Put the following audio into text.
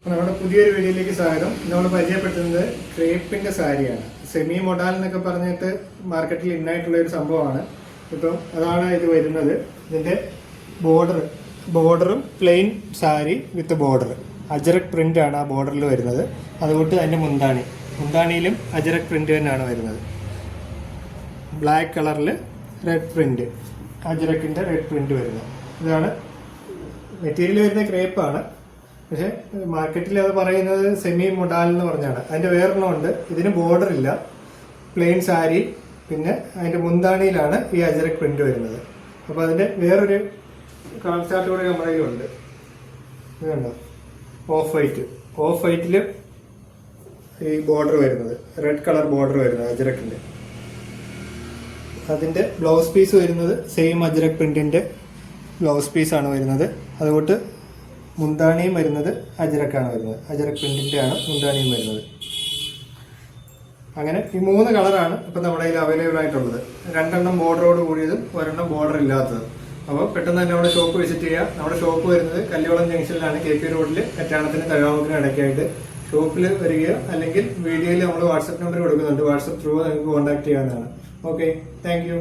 നമ്മുടെ പുതിയൊരു വീഡിയോയിലേക്ക് സ്വാഗതം. നമ്മൾ പരിചയപ്പെടുത്തുന്നത് ക്രേപ്പിന്റെ സാരിയാണ്. സെമി മൊഡാൽ എന്നൊക്കെ പറഞ്ഞിട്ട് മാർക്കറ്റിൽ ഇന്നായിട്ടുള്ള ഒരു സംഭവമാണ്. ഇപ്പം അതാണ് ഇത് വരുന്നത്. ഇതിന്റെ ബോർഡറും plain sari with border, ajrak print ആണ് ആ ബോർഡറിൽ വരുന്നത്. അതുകൊണ്ട് അതിന്റെ മുന്താണിയിലും അജറക് പ്രിന്റ് തന്നെയാണ് വരുന്നത്. ബ്ലാക്ക് കളറിൽ റെഡ് പ്രിന്റ്, അജറക്കിന്റെ റെഡ് പ്രിന്റ് വരുന്നത്. ഇതാണ് മെറ്റീരിയൽ വരുന്ന ക്രേപ്പാണ്. പക്ഷെ മാർക്കറ്റിൽ അത് പറയുന്നത് സെമി മൊഡാൽ എന്ന് പറഞ്ഞാണ്. അതിന്റെ വേറൊരെണ്ണം ഉണ്ട്. ഇതിന് ബോർഡർ ഇല്ല, പ്ലെയിൻ സാരി, പിന്നെ അതിന്റെ മുന്താണിയിലാണ് ഈ അജറക് പ്രിന്റ് വരുന്നത്. അപ്പൊ അതിന്റെ വേറൊരു കളർ ചാർട്ട് കൂടെ നമ്മുടെ കയ്യിലുണ്ട്. ഇത് കണ്ടോ, ഓഫ് വൈറ്റില് ഈ ബോർഡർ വരുന്നത്, റെഡ് കളർ ബോർഡർ വരുന്നത് അജറക്കിന്റെ. അതിന്റെ ബ്ലൗസ് പീസ് വരുന്നത് സെയിം അജറക് പ്രിന്റിന്റെ ബ്ലൗസ് പീസാണ് വരുന്നത്. അതുകൊണ്ട് മുന്താണിയും വരുന്നത് അജറക്കാണ് വരുന്നത്. അജറക് പ്രിന്റിന്റെ ആണ് മുന്താണിയും വരുന്നത്. അങ്ങനെ ഈ 3 കളറാണ് ഇപ്പൊ നമ്മുടെ കയ്യിൽ അവൈലബിൾ ആയിട്ടുള്ളത്. 2 ബോർഡറോട് കൂടിയതും 1 ബോർഡർ ഇല്ലാത്തതും. അപ്പോൾ പെട്ടെന്ന് തന്നെ നമ്മുടെ ഷോപ്പ് വിസിറ്റ് ചെയ്യുക. നമ്മുടെ ഷോപ്പ് വരുന്നത് കല്ലിവളം ജംഗ്ഷനിലാണ്, KP റോഡിൽ, കറ്റാണത്തിന് തഴാമത്തിന് ഇടയ്ക്കായിട്ട്. ഷോപ്പിൽ വരികയോ അല്ലെങ്കിൽ വീഡിയോയിൽ നമ്മൾ വാട്സപ്പ് നമ്പർ കൊടുക്കുന്നുണ്ട്. വാട്സപ്പ് ത്രൂ നിങ്ങൾക്ക് കോൺടാക്ട് ചെയ്യാവുന്നതാണ്. Okay, thank you.